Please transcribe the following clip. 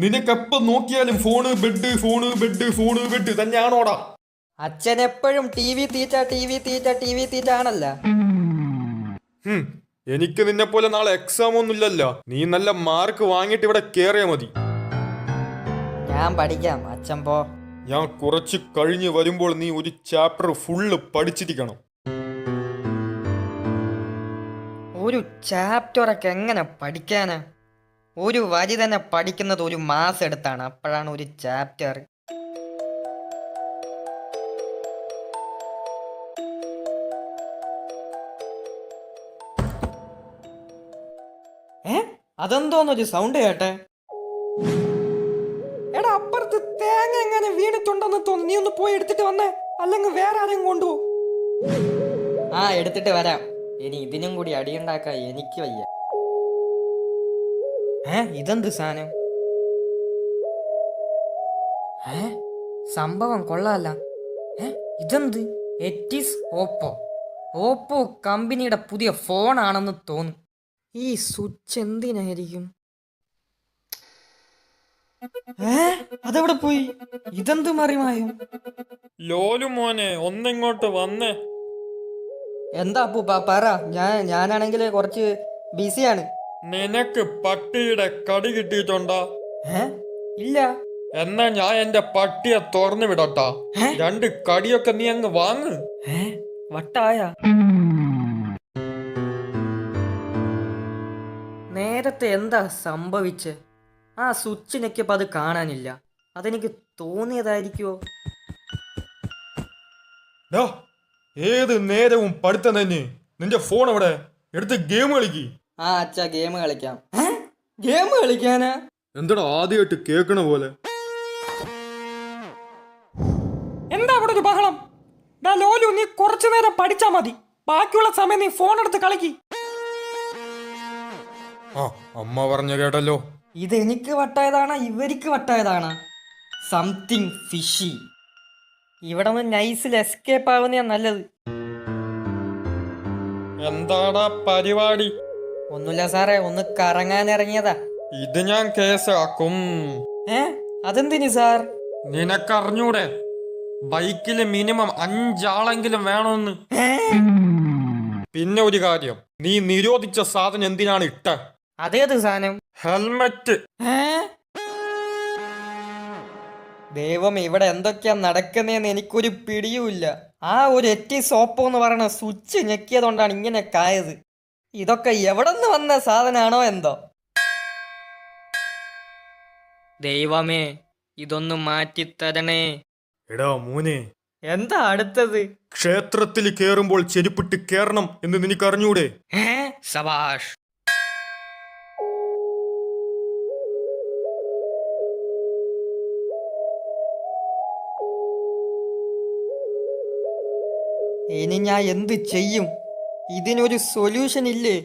നിനക്കെപ്പം നോക്കിയാലും phone bed phone bed phone bed തന്നെയാണോടാ? അച്ഛൻ എപ്പോഴും ടി വി തീറ്റ ആണല്ല. എനിക്ക് നിന്നെ പോലെ നാളെ എക്സാം ഒന്നുമില്ലല്ലോ. നീ നല്ല മാർക്ക് വാങ്ങിയിട്ട് ഇവിടെ കേറിയാ മതി. ഞാൻ പഠിക്കാം, അച്ഛൻ പോ. ഞാൻ കുറച്ച് കഴിഞ്ഞ് വരുമ്പോൾ നീ ഒരു ചാപ്റ്റർ ഫുള്ള് പഠിച്ചിരിക്കണം. ഒരു ചാപ്റ്ററൊക്കെ എങ്ങനെ പഠിക്കാനാ? ഒരു വരി തന്നെ പഠിക്കുന്നത് ഒരു മാസം എടുത്താണ്, അപ്പോഴാണ് ഒരു ചാപ്റ്റർ. അതെന്തോന്നൊരു സൗണ്ട് കേട്ടെ? എടാ, അപ്പുറത്ത് തേങ്ങ എങ്ങനെ വീണിട്ടുണ്ടെന്ന് തോന്നുന്നു. നീ ഒന്ന് പോയി എടുത്തിട്ട് വന്നേ, അല്ലെങ്കിൽ വേറെ ആരെയും കൊണ്ടുപോ. ആ, എടുത്തിട്ട് വരാം. ഇനി ഇതിനും കൂടി അടിയുണ്ടാക്കാൻ എനിക്ക് വയ്യ. ഇതെന്ത് സാധനം? സംഭവം കൊള്ളാല്ല. ഇതെന്ത്? എറ്റിസ് ഓപ്പോ. ഓപ്പോ കമ്പനിയുടെ പുതിയ ഫോണാണെന്ന് തോന്നുന്നു. ഈ സ്വിച്ച് എന്തിനായിരിക്കും? അതെവിടെ പോയി? ഇതെന്ത് മറിമായും? ലോലു മോനെ, ഒന്നിങ്ങോട്ട് വന്നേ. എന്താ അപ്പൂപ്പ, പറ. ഞാനാണെങ്കിൽ കുറച്ച് ബിസിയാണ്. നിനക്ക് പട്ടിയുടെ കടി കിട്ടിയിട്ടുണ്ടോ? ഇല്ല. എന്നാ ഞാൻ എന്റെ പട്ടിയെ തുറന്നു വിടട്ടാ. രണ്ട് കടിയൊക്കെ നീ അങ്ങ് വാങ്ങ്. വട്ടായ. നേരത്തെ എന്താ സംഭവിച്ച്? ആ സ്വിച്ച് ഞെക്കിയപ്പോൾ അത് കാണാനില്ല. അതെനിക്ക് തോന്നിയതായിരിക്കുമോ? ഏത് നേരവും പഠിത്തം തന്നെ. നിന്റെ ഫോൺ എവിടെ? എടുത്ത് ഗെയിം കളിക്ക്. ആ അച്ഛാ, ഗെയിം കളിക്കാം. ഗെയിം കളിക്കാനാ? എന്താടാ ആദ്യമായിട്ട് കേൾക്കണ പോലെ? എന്താ അവിടെ ഒരു ബഹളം? ലോലു, നീ കുറച്ചു നേരം പഠിച്ചാ മതി. ബാക്കിയുള്ള സമയം നീ ഫോൺ എടുത്ത് കളിക്ക്. അമ്മ പറഞ്ഞ കേട്ടല്ലോ. ഇത് എനിക്ക് വട്ടായതാണോ ഇവർക്ക് വട്ടായതാണോ? Something fishy. ഇവിടെ നിന്ന് നൈസിൽ എസ്കേപ്പ് ആവുന്നതാ നല്ലത്. എന്താടാ പരിപാടി? ഒന്നുമില്ല സാറേ, ഒന്ന് കറങ്ങാൻ ഇറങ്ങിയതാ. ഇത് ഞാൻ കേസാക്കും. അതെന്തിന് സാർ? നിനക്കറിഞ്ഞൂടെ ബൈക്കില് മിനിമം 5 ആളെങ്കിലും വേണമെന്ന്? പിന്നെ ഒരു കാര്യം, നീ നിരോധിച്ച സാധനം എന്തിനാണ് ഇട്ട? അതേത് സാധനം? ഹെൽമെറ്റ്. ദൈവം, ഇവിടെ എന്തൊക്കെയാ നടക്കുന്നതെന്ന് എനിക്കൊരു പിടിയുമില്ല. ആ ഒരു എറ്റിസ് ഓപ്പോ എന്ന് പറയുന്ന സ്വിച്ച് ഞെക്കിയതുകൊണ്ടാണ് ഇങ്ങനെ കായത്. ഇതൊക്കെ എവിടെ നിന്ന് വന്ന സാധനമാണോ എന്തോ? ദൈവമേ, ഇതൊന്ന് മാറ്റിത്തരണേ. എടാ മോനെ, എന്താ അടുത്തത്? ക്ഷേത്രത്തിൽ കേറുമ്പോൾ ചെരുപ്പിട്ട് കേറണം എന്ന് നിനക്കറിഞ്ഞൂടെ? സബാഷ്. ഇനി ഞാൻ എന്ത് ചെയ്യും? ഇതിനൊരു സൊല്യൂഷൻ ഇല്ലേ?